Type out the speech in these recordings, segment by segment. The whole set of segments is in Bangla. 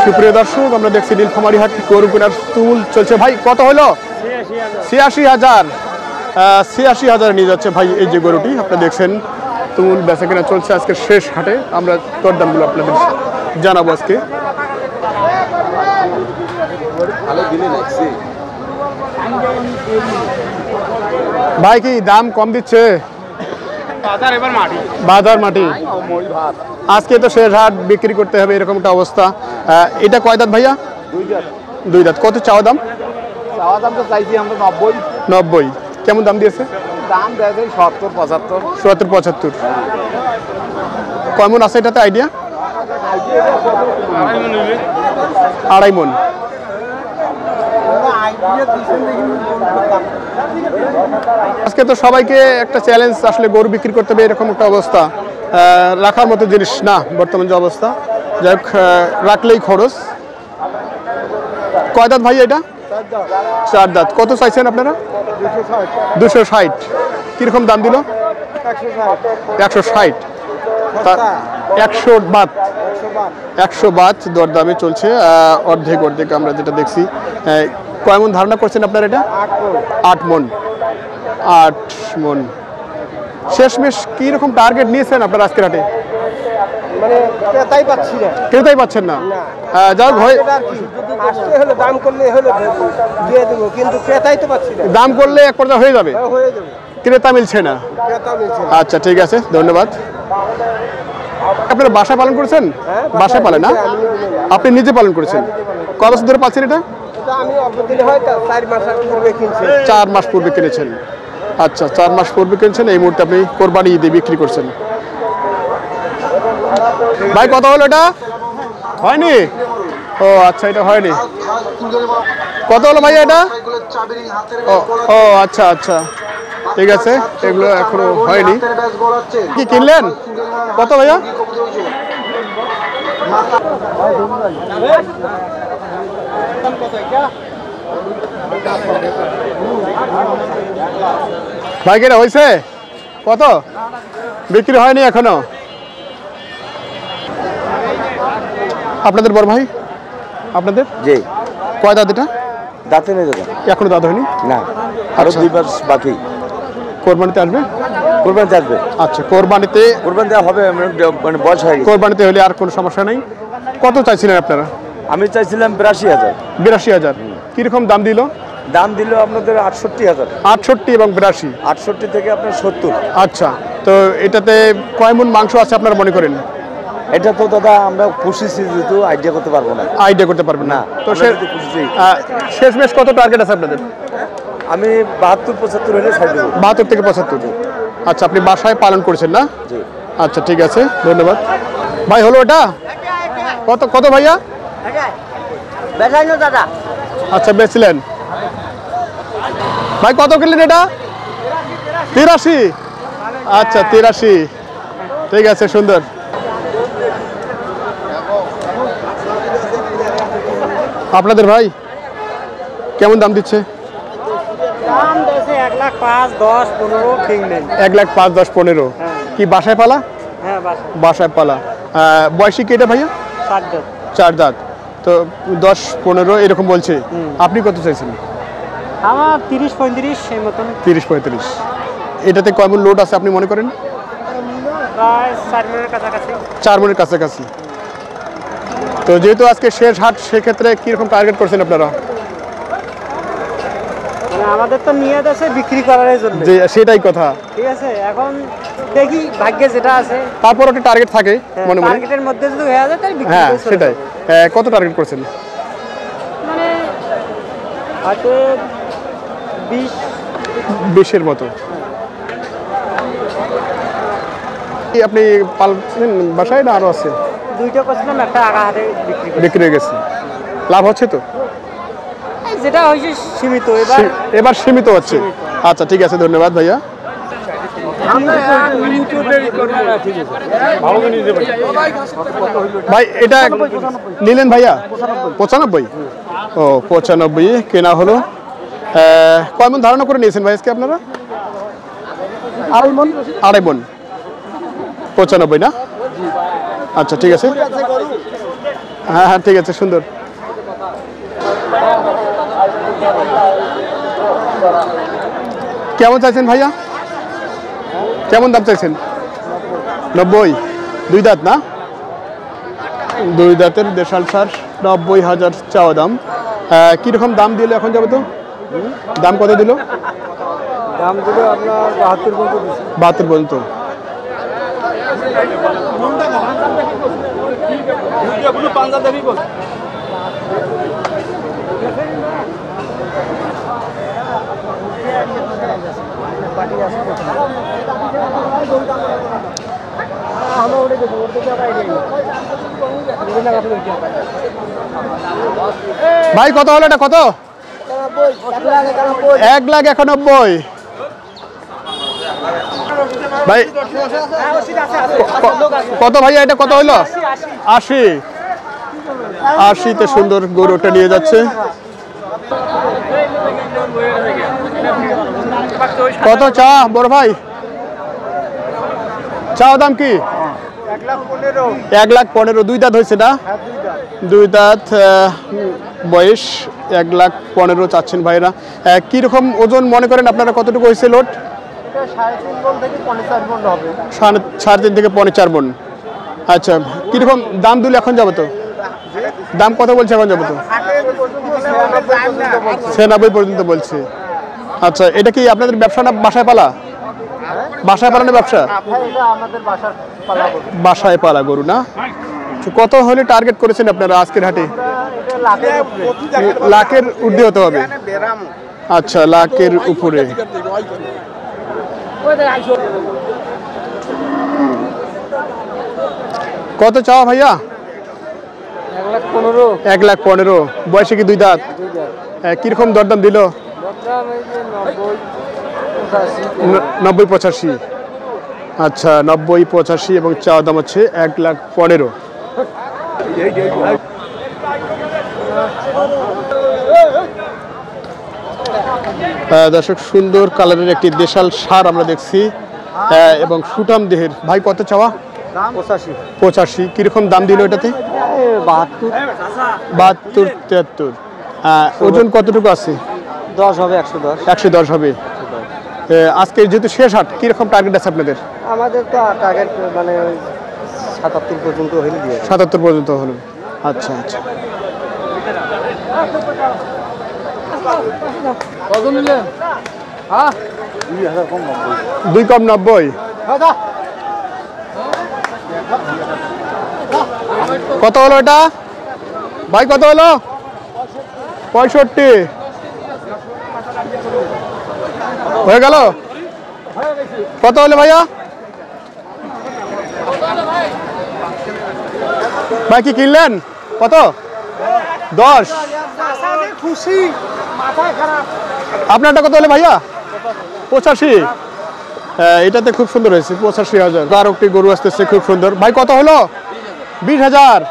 সুপ্রিয় দর্শক, আমরা দেখছি নীলফামারী হাট গরু কেনার তুল চলছে। ভাই কত হলো? ৮৬,০০০। ৮৬,০০০ নিয়ে যাচ্ছে ভাই এই যে গরুটি আপনারা দেখছেন। তুল বেচা কেনা চলছে আজকে শেষ হাটে। আমরা দরদামগুলো আপনাদের জানাবো আজকে। ভাই কি দাম কম দিচ্ছে? বাজার মাটি আজকে তো শেষ হাট, বিক্রি করতে হবে এরকম একটা অবস্থা। এটা কয় দাঁত ভাইয়া? দুই দাঁত। কত চাওয়া দাম? চাওয়া দাম তো চাইছি আমরা 90। কেমন দাম দিয়েছে? দাম দেয় ৭০-৭৫। ৭০-৭৫। কয় মন আছে এটাতে আইডিয়া? ২.৫ মন। আজকে তো সবাইকে একটা চ্যালেঞ্জ, আসলে গরু বিক্রি করতে হবে এরকম একটা অবস্থা, রাখার মতো জিনিস না বর্তমান যে অবস্থা। যাই হোক, রাখলেই খরচ। কয় দাঁত ভাই এটা? 4 দাঁত। কত চাইছেন আপনারা? 260। কিরকম দাম দিল? 160। 100 বাদ। 100 বাদ দরদামে চলছে। অর্ধেক আমরা যেটা দেখছি। কয় মন ধারণা করছেন আপনারা এটা? 8 মন। 8 মন। শেষমেশ কিরকম টার্গেট নিয়েছেন আপনারা আজকের হাটে? মানে ক্রেতাই পাচ্ছেন না। যাই হোক, দাম করলে দিয়ে দেবো, কিন্তু ক্রেতাই তো পাচ্ছি না। দাম করলে এক পর্যায়ে হয়ে যাবে, ক্রেতা মিলছে না। আচ্ছা ঠিক আছে, ধন্যবাদ। আপনারা বাসায় পালন করেছেন? বাসায় পালেন না? আপনি নিজে পালন করেছেন? কত বছর ধরে পাচ্ছেন এটা? 4 মাস পূর্বে কিনেছেন। আচ্ছা, 4 মাস পূর্বে কিনেছেন। এই মুহূর্তে আপনি কোরবানি ঈদে বিক্রি করছেন। ভাই কত হলো এটা? হয়নি? ও আচ্ছা, এটা হয়নি। কত হলো ভাই এটা? ও আচ্ছা আচ্ছা, ঠিক আছে, এগুলো এখনো হয়নি। কি কিনলেন? কত ভাইয়া? ভাই কেনা হয়েছে? কত? বিক্রি হয়নি এখনো। আপনাদের বড় ভাই? আপনাদের? জি। কয় দাঁত এটা? দাঁতে নেই দাদা, এখনো দাঁত হয়নি না, আরো 2 মাস বাকি। কোরবানিতে আসবে? কোরবানিতে আসবে। আচ্ছা, কোরবানিতে দেওয়া হবে, মানে বয়স হয়ে গেছে। কোরবানিতে হলে আর কোনো সমস্যা নেই। কত চাইছিলেন আপনারা? আমি চাইছিলাম ৮২,০০০। ৮২,০০০। কিরকম দাম দিল? দাম দিল আপনাদের ৬৮,০০০। ৬৮ এবং ৮২। ৬৮ থেকে আপনার ৭০। আচ্ছা, তো এটাতে কয় মন মাংস আছে আপনারা মনে করেন? এটা তো দাদা আমরা পুষেছি, যেহেতু আইডিয়া করতে পারবো না। আইডিয়া করতে পারবেন না? তো শেষমেশ কত টার্গেট আছে আপনাদের? আমি ৭২-৭৫ হলে ছাড় দেবো। ৭২ থেকে ৭৫। আচ্ছা, আপনি বাসায় পালন করেছেন না? জি। আচ্ছা ঠিক আছে, ধন্যবাদ ভাই। হলো এটা? কত কত ভাইয়া? দাদা আচ্ছা, বেচলেন ভাই? কত কিনলেন এটা? ৮৩। আচ্ছা ৮৩, ঠিক আছে, সুন্দর। আপনাদের ভাই কেমন দাম দিচ্ছে? দাম দিয়েছে ১,৫,০০০, ১,০০০, ১,৫,০০০, ঠিক নেই। ১,৫,০০০, ১০,০০০, ১৫। কি বাসায় পালা? হ্যাঁ, বাসায় পালা। বয়সী কি এটা ভাইয়া? 4 দাঁত। 4 দাঁত। তো ১০-১৫ এরকম বলছে। আপনি কত চাইছেন? আমার ৩০-৩৫ এই মতন। ৩০-৩৫। এটাতে কয় মণ লোড আছে আপনি মনে করেন? প্রায় 4 মণের কাছাকাছি। 4 মণের কাছাকাছি। তো যেহেতু আজকে শেষ হাট, সেক্ষেত্রে কিরকম টার্গেট করছেন আপনারা? মানে আমাদের তো নিয়ত আছে বিক্রি করার জন্য। যে সেটাই কথা। ঠিক আছে, এখন দেখি ভাগ্যে যেটা আছে। তারপর একটা টার্গেট থাকে মনে মনে। টার্গেটের মধ্যে যদি হয়ে যায় তাহলে বিক্রি। হ্যাঁ সেটাই। কত টার্গেট করছেন? মানে হয়তো 20-এর মতো। আপনি পালছেন বাসায় না আরো আছে? 2টা করছিলাম, একটা আগা হাতে বিক্রি হয়ে গেছে। লাভ হচ্ছে তো? যেটা হয়েছে সীমিত, এবার সীমিত হচ্ছে। আচ্ছা ঠিক আছে, ধন্যবাদ ভাইয়া। ভাই এটা নিলেন ভাইয়া? 95। ও 95 কেনা হলো। কয় মণ ধারণা করে নিয়েছেন ভাই আজকে আপনারা? 2.5 মণ। 95 না? আচ্ছা ঠিক আছে। হ্যাঁ হ্যাঁ ঠিক আছে, সুন্দর। কেমন চাইছেন ভাইয়া, কেমন দাম চাইছেন? 90, 2 দাঁত না? 2 দাঁতের দেশাল সার, 90,000 চাওয়া দাম। কিরকম দাম দিল এখন যাবে তো? দাম কত দিল? দাম দিল আপনার 72 পর্যন্ত। 72 পর্যন্ত। ভাই কত হলো এটা, কত? 1,91,000। ভাই কত ভাইয়া এটা, কত হইলো? 80। 80তে সুন্দর গরুটা নিয়ে যাচ্ছে। কত চা বড় ভাই, চাও দাম কি? 1,15,000। 2 দাঁত হয়েছে না? 2 দাঁত বয়স, 1,15,000 চাচ্ছেন ভাইরা। কিরকম ওজন মনে করেন আপনারা, কতটুকু হয়েছে লোড? 3.5 থেকে 4.5 মণ। আচ্ছা, কিরকম দাম দিলে এখন যাবো তো? দাম কত বলছে এখন যাবো তো? 96 পর্যন্ত বলছে। আচ্ছা, এটা কি আপনাদের ব্যবসা না বাসায় পালা? বাসায় পালানো ব্যবসা? বাসায় পালা গরু না? কত হলে টার্গেট করেছেন আপনারা আজকের হাটে? লাখের ঊর্ধ্বে হতে হবে। আচ্ছা, লাখের উপরে। কত চাওয়া ভাইয়া? 1,15,000। বয়সে কি 2 দাঁত? কিরকম দরদাম দিল? 90-85। আচ্ছা, 90-85 এবং চাওয়া দাম হচ্ছে 1,15,000। দর্শক, সুন্দর কালারের একটি দেশাল ষাঁড় আমরা দেখছি এবং সুঠাম দেহের। ভাই কত চাওয়া? 85। কিরকম দাম দিল এটাতে? 72-73। ওজন কতটুকু আছে? 10 হবে, 110। 110 হবে। আজকে যেহেতু শেষ হাট, কিরকম টার্গেট আছে আপনাদের? আমাদের তো টার্গেট মানে 77 পর্যন্ত হইলে দিয়ে। 77 পর্যন্ত হলো। আচ্ছা আচ্ছা। কত নিলেন? হ্যাঁ, 2 কম 90। কত হলো এটা ভাই, কত হলো? 65 হয়ে গেল। কত হলো ভাইয়া? ভাই কি কিনলেন? কত? 10। খুশি, মাথায় খারাপ। আপনারটা কত হলো ভাইয়া? 85। এটাতে খুব সুন্দর হয়েছে, 85,000। আর একটি গরু আসতেছে খুব সুন্দর। ভাই কত হলো? 20,000।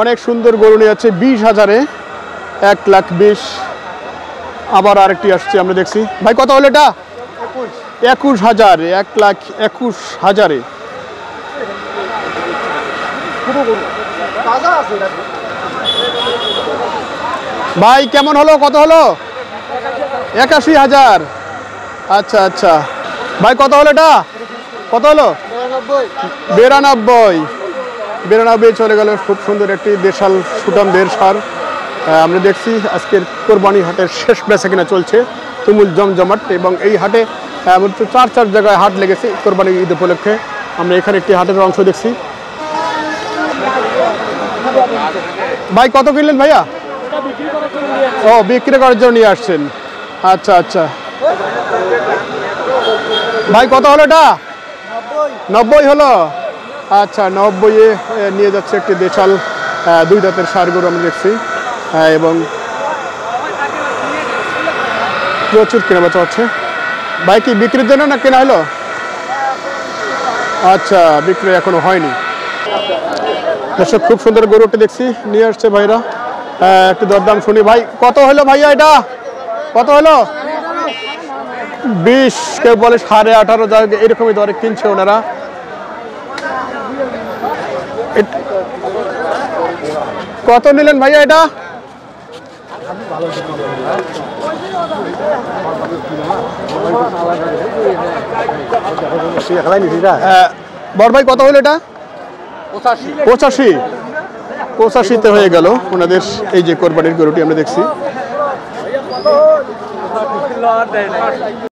অনেক সুন্দর গরু নিয়ে যাচ্ছে 20,000-এ। 1,20,000। আবার আরেকটি আসছে আমরা দেখছি। ভাই কত হলো এটা? 21,000। 1,21,000-এ। ভাই কেমন হলো, কত হলো? 81,000। আচ্ছা আচ্ছা। ভাই কত হলো এটা, কত হলো? 92 চলে গেল। খুব সুন্দর একটি দেশাল সুঠাম দেড় সার আমরা দেখছি। আজকের কোরবানি হাটের শেষ বেচাকেনা চলছে, তুমুল জমজমাট। এবং এই হাটে মূলত 4 জায়গায় হাট লেগেছে কোরবানি ঈদ উপলক্ষে। আমরা এখানে একটি হাটের অংশ দেখছি। ভাই কত কিনলেন ভাইয়া? ও, বিক্রি করার জন্য নিয়ে আসছেন। আচ্ছা আচ্ছা। ভাই কত হলো এটা? 90 হলো। আচ্ছা, 90-এ নিয়ে যাচ্ছে একটি দেশাল 2 দাঁতের ষাঁড় গরু আমরা দেখছি। এবং প্রচুর কেনা বেচা হচ্ছে। ভাই কি বিক্রির জন্য না কেনা হলো? আচ্ছা, বিক্রি এখনো হয়নি। দর্শক, খুব সুন্দর গরুটি দেখছি নিয়ে আসছে ভাইরা। একটু দরদাম শুনি। ভাই কত হলো ভাইয়া এটা, কত হলো? 20, কেউ বলে 18.5, এরকমই দরে কিনছে ওনারা। কত নিলেন ভাইয়া এটা? বড় ভাই কত হলো এটা? 85। 85-তে হয়ে গেল ওনাদের এই যে কোরবানির গরুটি আমরা দেখছি।